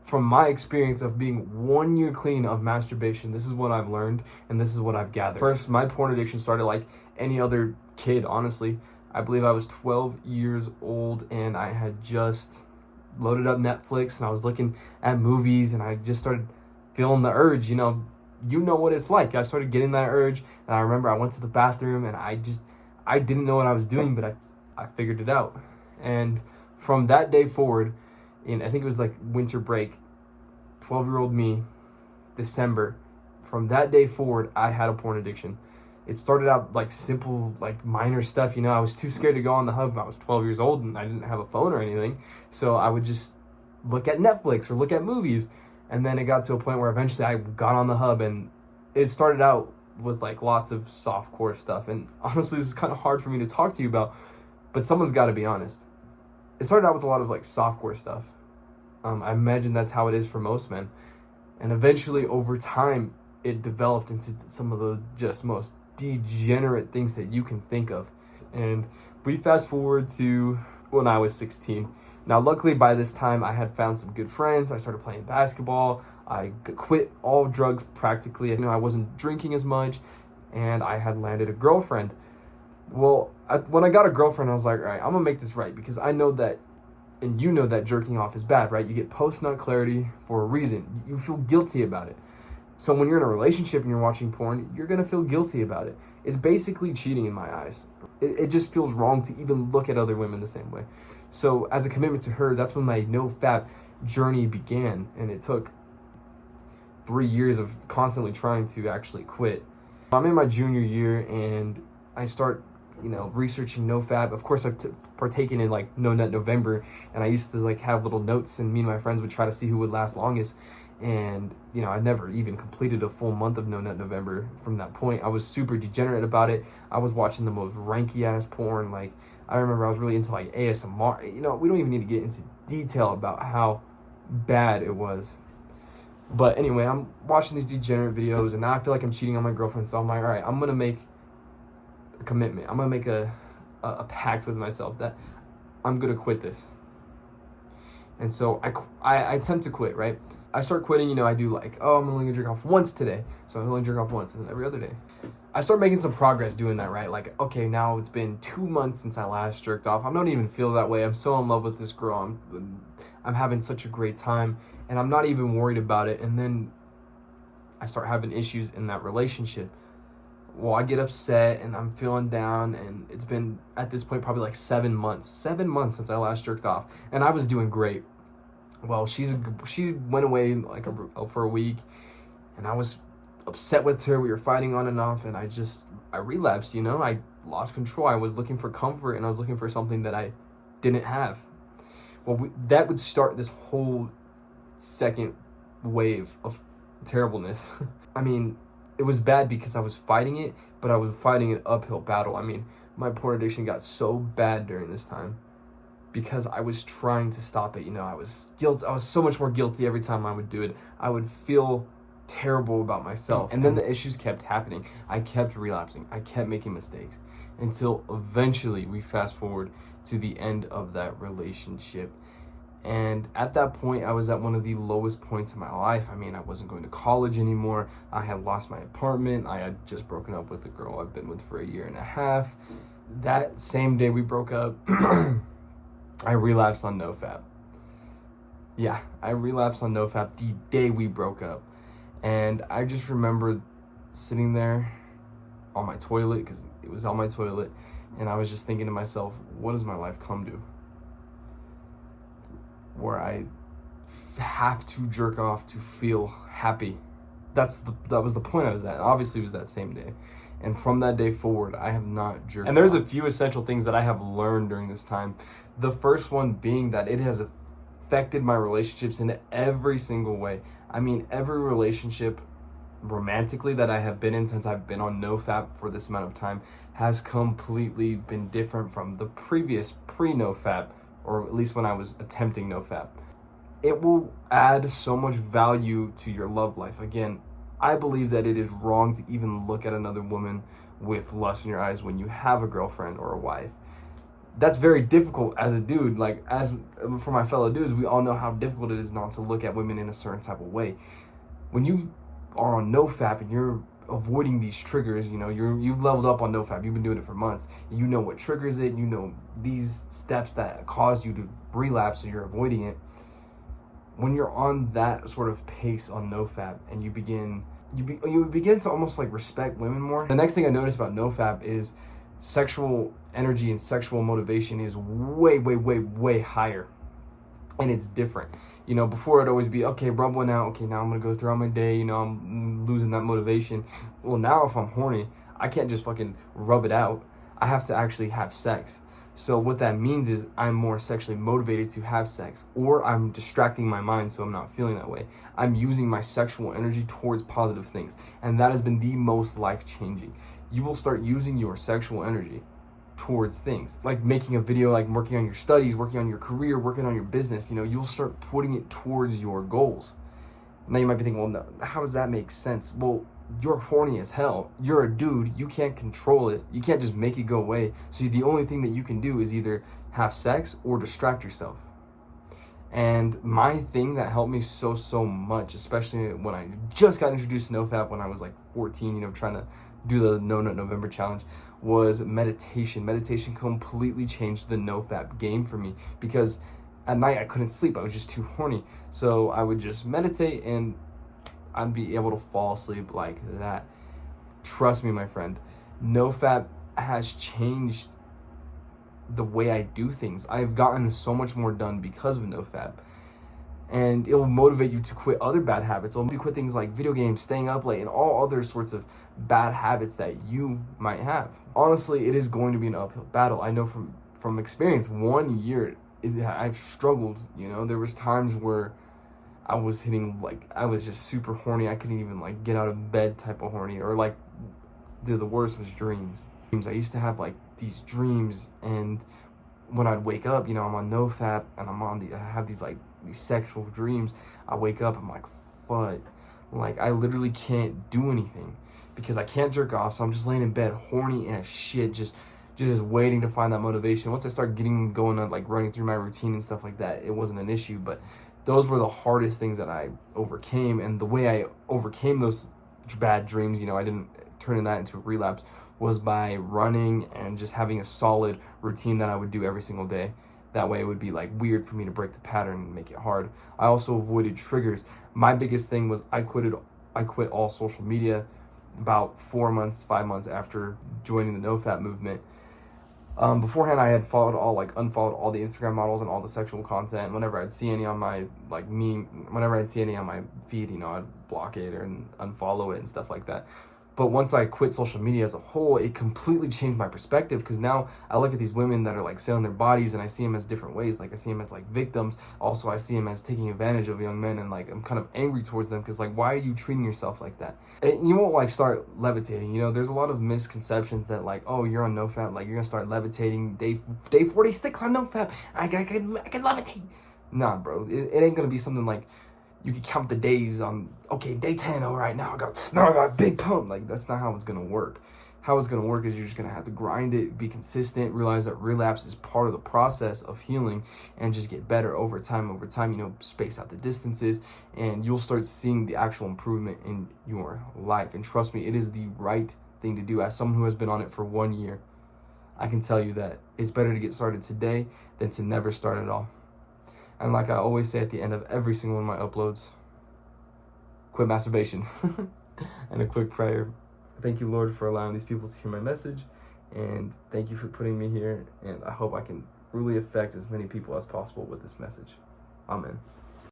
from my experience of being 1 year clean of masturbation, this is what I've learned and this is what I've gathered. First, my porn addiction started like any other kid, honestly. I believe I was 12 years old and I had just loaded up Netflix and I was looking at movies and I just started feeling the urge, you know what it's like. I started getting that urge and I remember I went to the bathroom and I didn't know what I was doing, but I figured it out. And from that day forward, I think it was like winter break, 12-year-old me, December, from that day forward, I had a porn addiction. It started out like simple, like minor stuff, I was too scared to go on the hub. I was 12 years old and I didn't have a phone or anything. So I would just look at Netflix or look at movies. And then it got to a point where eventually I got on the hub and it started out with like lots of softcore stuff. And honestly, this is kind of hard for me to talk to you about, but someone's got to be honest. It started out with a lot of like softcore stuff. I imagine that's how it is for most men. And eventually over time, it developed into some of the just most degenerate things that you can think of. And we fast forward to when I was 16. Now, luckily by this time I had found some good friends. I started playing basketball. I quit all drugs practically. I wasn't drinking as much and I had landed a girlfriend. Well, when I got a girlfriend, I was like, all right, I'm gonna make this right because I know that, and you know that jerking off is bad, right? You get post-nut clarity for a reason. You feel guilty about it. So when you're in a relationship and you're watching porn, you're going to feel guilty about it. It's basically cheating in my eyes. It just feels wrong to even look at other women the same way. So as a commitment to her, that's when my NoFap journey began. And it took 3 years of constantly trying to actually quit. I'm in my junior year and I start researching NoFap. Of course, I've partaken in like No Nut November, and I used to like have little notes, and me and my friends would try to see who would last longest. And I never even completed a full month of No Nut November. From that point, I was super degenerate about it. I was watching the most ranky ass porn. Like I remember, I was really into like ASMR. We don't even need to get into detail about how bad it was. But anyway, I'm watching these degenerate videos, and now I feel like I'm cheating on my girlfriend. So I'm like, all right, I'm gonna make a commitment. I'm gonna make a pact with myself that I'm gonna quit this. And so I attempt to quit, right? I start quitting, I do like, I'm only gonna jerk off once today. So I'm only jerk off once, and then every other day. I start making some progress doing that, right? Like, okay, now it's been 2 months since I last jerked off. I don't even feel that way. I'm so in love with this girl. I'm having such a great time, and I'm not even worried about it. And then I start having issues in that relationship. Well, I get upset and I'm feeling down, and it's been at this point probably like 7 months since I last jerked off, and I was doing great. Well, she went away like for a week, and I was upset with her. We were fighting on and off, and I relapsed. I lost control. I was looking for comfort, and I was looking for something that I didn't have. Well, that would start this whole second wave of terribleness. I mean, it was bad because I was fighting it, but I was fighting an uphill battle. I mean, my porn addiction got so bad during this time because I was trying to stop it. I was so much more guilty every time I would do it. I would feel terrible about myself. And then the issues kept happening. I kept relapsing. I kept making mistakes until eventually we fast forward to the end of that relationship. And at that point, I was at one of the lowest points in my life. I mean, I wasn't going to college anymore. I had lost my apartment. I had just broken up with the girl I've been with for 1.5 years. That same day we broke up, I relapsed on NoFap. Yeah, I relapsed on NoFap the day we broke up. And I just remember sitting there on my toilet, because it was on my toilet, and I was just thinking to myself, what does my life come to? Where I have to jerk off to feel happy. That was the point I was at. Obviously, it was that same day. And from that day forward, I have not jerked off. And there's a few essential things that I have learned during this time. The first one being that it has affected my relationships in every single way. I mean, every relationship romantically that I have been in since I've been on NoFap for this amount of time has completely been different from the previous pre-NoFap, or at least when I was attempting NoFap. It will add so much value to your love life. Again, I believe that it is wrong to even look at another woman with lust in your eyes when you have a girlfriend or a wife. That's very difficult as a dude. Like, as for my fellow dudes, we all know how difficult it is not to look at women in a certain type of way. When you are on NoFap and you're avoiding these triggers, you know, you've leveled up on NoFap, you've been doing it for months, you know what triggers it, you know these steps that cause you to relapse, so you're avoiding it. When you're on that sort of pace on NoFap and you begin to almost like respect women more. The next thing I noticed about NoFap is sexual energy and sexual motivation is way higher, and it's different. You know, before it'd always be, okay, rub one out, okay, now I'm gonna go throughout my day, you know, I'm losing that motivation. Well, now if I'm horny, I can't just fucking rub it out. I have to actually have sex. So what that means is I'm more sexually motivated to have sex, or I'm distracting my mind so I'm not feeling that way. I'm using my sexual energy towards positive things, and that has been the most life-changing. You will start using your sexual energy towards things like making a video, like working on your studies, working on your career, working on your business. You know, you'll start putting it towards your goals. Now you might be thinking, well, no, how does that make sense? Well, you're horny as hell. You're a dude. You can't control it. You can't just make it go away. So the only thing that you can do is either have sex or distract yourself. And my thing that helped me so much, especially when I just got introduced to NoFap when I was like 14, you know, trying to do the No Nut November challenge, was meditation. Meditation completely changed the NoFap game for me, because at night I couldn't sleep. I was just too horny. So I would just meditate and I'd be able to fall asleep like that. Trust me, my friend, NoFap has changed the way I do things. I've gotten so much more done because of NoFap. And it will motivate you to quit other bad habits. It'll make you quit things like video games, staying up late, and all other sorts of bad habits that you might have. Honestly, it is going to be an uphill battle. I know from experience, 1 year, I've struggled. You know, there was times where I was hitting, like, I was just super horny. I couldn't even, like, get out of bed type of horny. Or, like, dude, the worst was dreams. I used to have, like, these dreams, and when I'd wake up, you know, I'm on NoFap, and I have these, like, these sexual dreams. I wake up, I'm like, what? Like, I literally can't do anything because I can't jerk off, so I'm just laying in bed, horny as shit, just waiting to find that motivation. Once I start getting going on, like, running through my routine and stuff like that, it wasn't an issue. But those were the hardest things that I overcame, and the way I overcame those bad dreams, you know, I didn't turn that into a relapse, was by running and just having a solid routine that I would do every single day. That way it would be like weird for me to break the pattern and make it hard. I also avoided triggers. My biggest thing was I quit all social media about 5 months after joining the NoFap movement. Beforehand, I had unfollowed all the Instagram models and all the sexual content. Whenever I'd see any on my whenever I'd see any on my feed, you know, I'd block it or unfollow it and stuff like that. But once I quit social media as a whole, it completely changed my perspective, because now I look at these women that are like selling their bodies, and I see them as different ways. Like, I see them as like victims. Also, I see them as taking advantage of young men, and like I'm kind of angry towards them, because like, why are you treating yourself like that? And you won't like start levitating. You know, there's a lot of misconceptions that like, oh, you're on NoFap, like you're gonna start levitating day 46 on NoFap. I can levitate. Nah, bro, it ain't gonna be something like you can count the days on, okay, day 10, all right, now I got a big pump. Like, that's not how it's gonna work. How it's gonna work is you're just gonna have to grind it, be consistent, realize that relapse is part of the process of healing, and just get better over time, you know, space out the distances, and you'll start seeing the actual improvement in your life. And trust me, it is the right thing to do. As someone who has been on it for 1 year, I can tell you that it's better to get started today than to never start at all. And like I always say at the end of every single one of my uploads, quit masturbation. And a quick prayer. Thank you, Lord, for allowing these people to hear my message. And thank you for putting me here. And I hope I can really affect as many people as possible with this message. Amen.